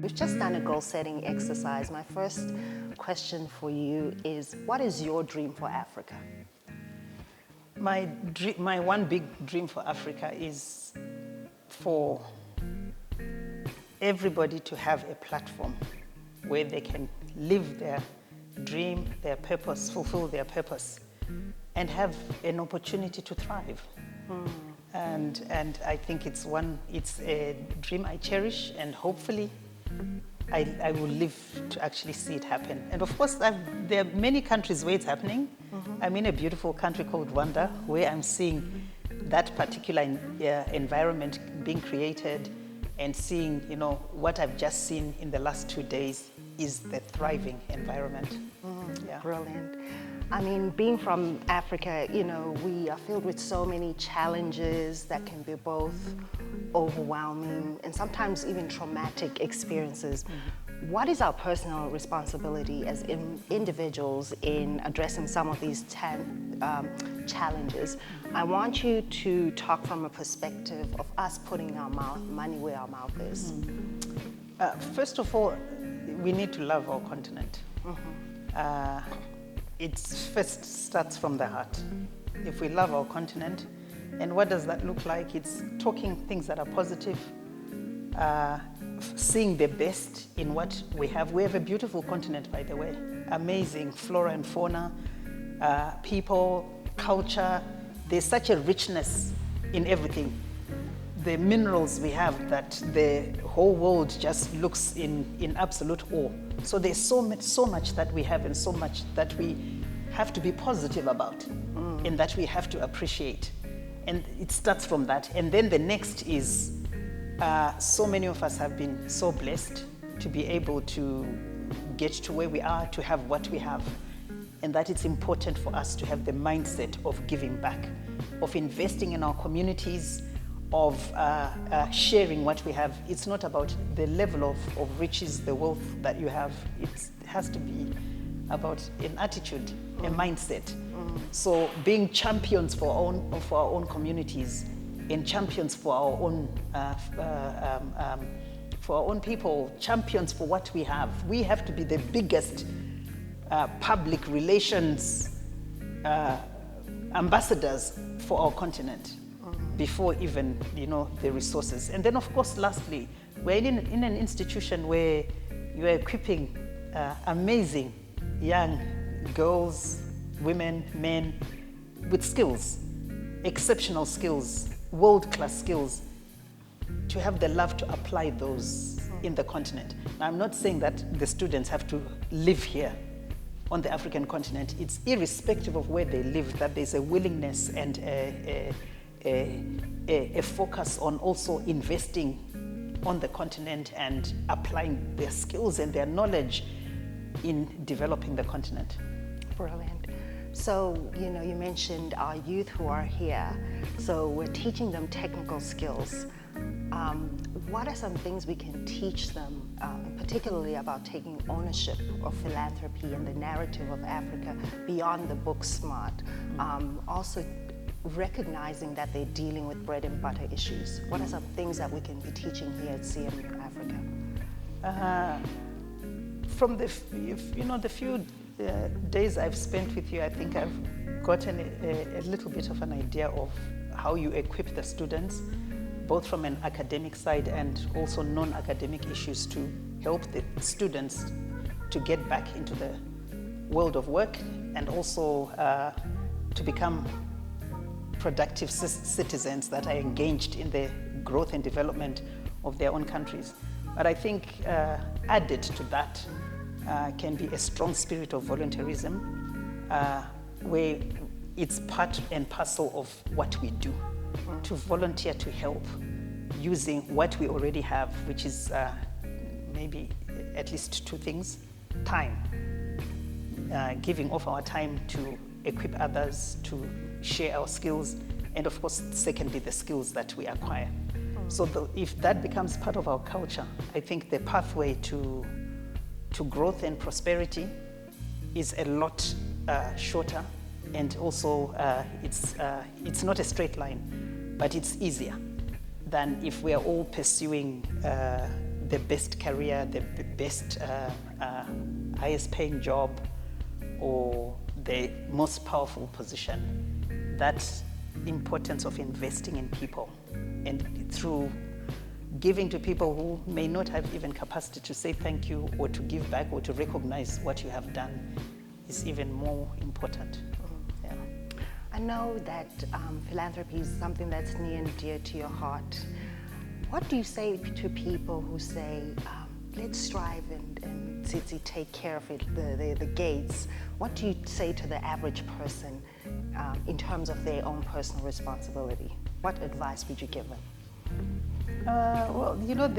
We've just done a goal-setting exercise. My first question for you is, what is your dream for Africa? My one big dream for Africa is for everybody to have a platform where they can live their dream, their purpose, fulfill their purpose, and have an opportunity to thrive. And I think it's a dream I cherish, and hopefully I will live to actually see it happen. And of course, there are many countries where it's happening. I'm in a beautiful country called Rwanda, where I'm seeing that particular environment being created, and seeing, what I've just seen in the last 2 days is the thriving environment. Yeah. Brilliant. I mean, being from Africa, we are filled with so many challenges that can be both overwhelming and sometimes even traumatic experiences. What is our personal responsibility as individuals in addressing some of these challenges? I want you to talk from a perspective of us putting our money where our mouth is. First of all, we need to love our continent. It first starts from the heart. If we love our continent, and what does that look like? It's talking things that are positive, seeing the best in what we have. We have a beautiful continent, by the way. Amazing flora and fauna, people, culture. There's such a richness in everything. The minerals we have that the whole world just looks in absolute awe. So there's so much that we have, and so much that we have to be positive about, and that we have to appreciate. And it starts from that. And then the next is, so many of us have been so blessed to be able to get to where we are, to have what we have. And that it's important for us to have the mindset of giving back, of investing in our communities, of sharing what we have. It's not about the level of riches, the wealth that you have. It has to be about an attitude, a mindset. So being champions for our own communities, and champions for our own people, champions for what we have. We have to be the biggest public relations ambassadors for our continent, before even the resources. And then, of course, lastly, we're in an institution where you are equipping amazing young girls, women, men with skills, exceptional skills, world-class skills, to have the love to apply those in the continent. Now, I'm not saying that the students have to live here on the African continent. It's irrespective of where they live, that there's a willingness and a focus on also investing on the continent and applying their skills and their knowledge in developing the continent. Brilliant. So, you mentioned our youth who are here. So we're teaching them technical skills. What are some things we can teach them, particularly about taking ownership of philanthropy and the narrative of Africa beyond the book smart? Also recognizing that they're dealing with bread and butter issues. What are some things that we can be teaching here at CMU-Africa? From the few days I've spent with you, I think I've gotten a little bit of an idea of how you equip the students, both from an academic side and also non-academic issues, to help the students to get back into the world of work, and also to become productive citizens that are engaged in the growth and development of their own countries. But I think added to that can be a strong spirit of volunteerism, where it's part and parcel of what we do, to volunteer to help using what we already have, which is maybe at least two things: time, giving of our time to equip others, to share our skills, and of course, secondly, the skills that we acquire. So if that becomes part of our culture, I think the pathway to growth and prosperity is a lot shorter, and also it's not a straight line, but it's easier than if we are all pursuing the best career, the best, highest paying job, or the most powerful position. That importance of investing in people, and through giving to people who may not have even capacity to say thank you or to give back or to recognize what you have done, is even more important. Yeah. I know that philanthropy is something that's near and dear to your heart. What do you say to people who say, let's strive and Tsitsi take care of it, the gates? What do you say to the average person in terms of their own personal responsibility? What advice would you give them? Well, you know,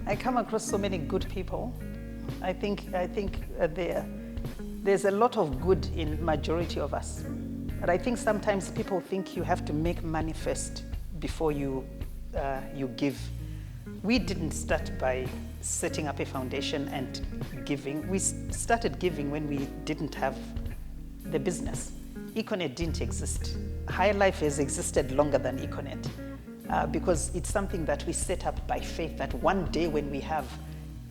I come across so many good people. I think there's a lot of good in majority of us. But I think sometimes people think you have to make money first before you give. We didn't start by setting up a foundation and giving. We started giving when we didn't have the business. Econet didn't exist. High Life has existed longer than Econet because it's something that we set up by faith that one day when we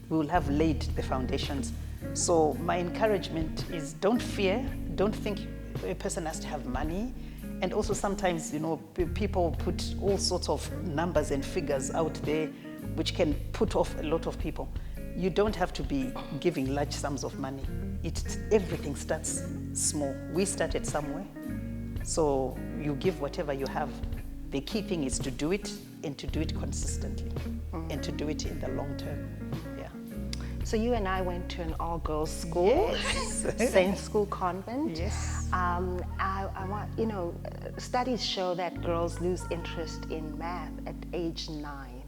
will have laid the foundations. So my encouragement is, don't fear, don't think a person has to have money. And also sometimes, you know, people put all sorts of numbers and figures out there which can put off a lot of people. You don't have to be giving large sums of money. Everything starts small. We started somewhere, so you give whatever you have. The key thing is to do it, and to do it consistently, and to do it in the long term. Yeah. So you and I went to an all-girls school, Yes. Saint School Convent. Yes. I want, you know, studies show that girls lose interest in math at age 9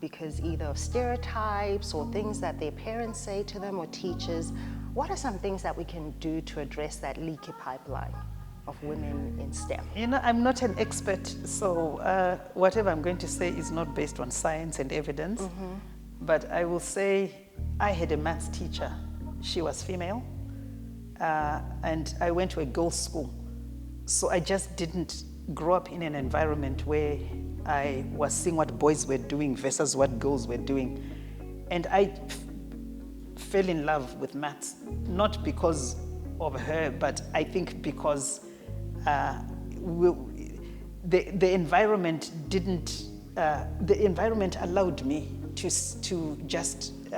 because either of stereotypes or things that their parents say to them or teachers. What are some things that we can do to address that leaky pipeline of women in STEM? You know, I'm not an expert, so whatever I'm going to say is not based on science and evidence. But I will say I had a maths teacher. She was female, and I went to a girls' school. So I just didn't grow up in an environment where I was seeing what boys were doing versus what girls were doing. And I fell in love with maths, not because of her, but I think because the environment didn't, the environment allowed me to just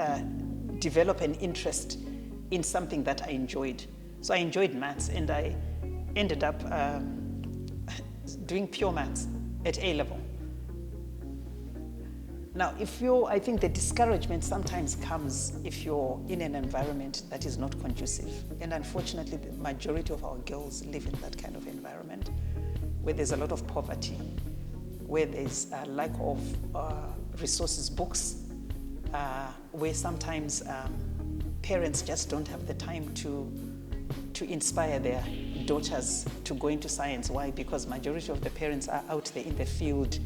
develop an interest in something that I enjoyed. So I enjoyed maths, and I ended up doing pure maths at A level. Now, I think the discouragement sometimes comes if you're in an environment that is not conducive. And unfortunately, the majority of our girls live in that kind of environment, where there's a lot of poverty, where there's a lack of resources, books, where sometimes parents just don't have the time to inspire their daughters to go into science. Why? Because majority of the parents are out there in the field,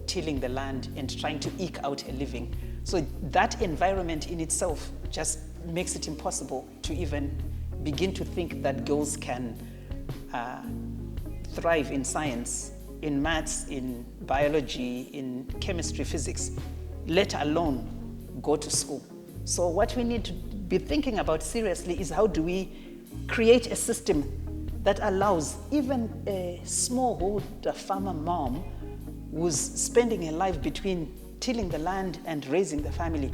tilling the land and trying to eke out a living. So that environment in itself just makes it impossible to even begin to think that girls can thrive in science, in maths, in biology, in chemistry, physics, let alone go to school. So what we need to be thinking about seriously is, how do we create a system that allows even a smallholder farmer mom who's spending her life between tilling the land and raising the family,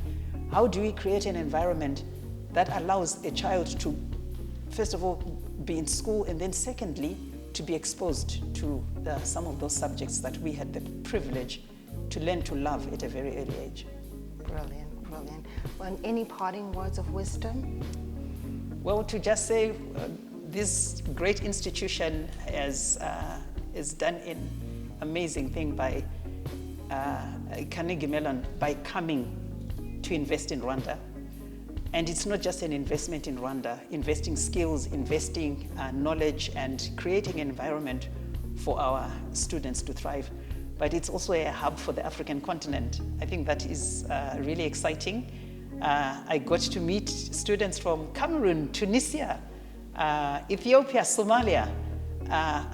how do we create an environment that allows a child to, first of all, be in school, and then secondly, to be exposed to some of those subjects that we had the privilege to learn to love at a very early age. Brilliant, brilliant. Well, any parting words of wisdom? Well, to just say this great institution has done an amazing thing by Carnegie Mellon, by coming to invest in Rwanda. And it's not just an investment in Rwanda, investing skills, investing knowledge, and creating an environment for our students to thrive. But it's also a hub for the African continent. I think that is really exciting. I got to meet students from Cameroon, Tunisia, Ethiopia, Somalia.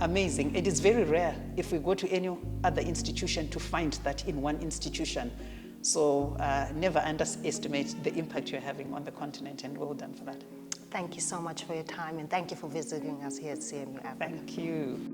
Amazing. It is very rare if we go to any other institution to find that in one institution. So never underestimate the impact you're having on the continent, and well done for that. Thank you so much for your time, and thank you for visiting us here at CMU-Africa. Thank you.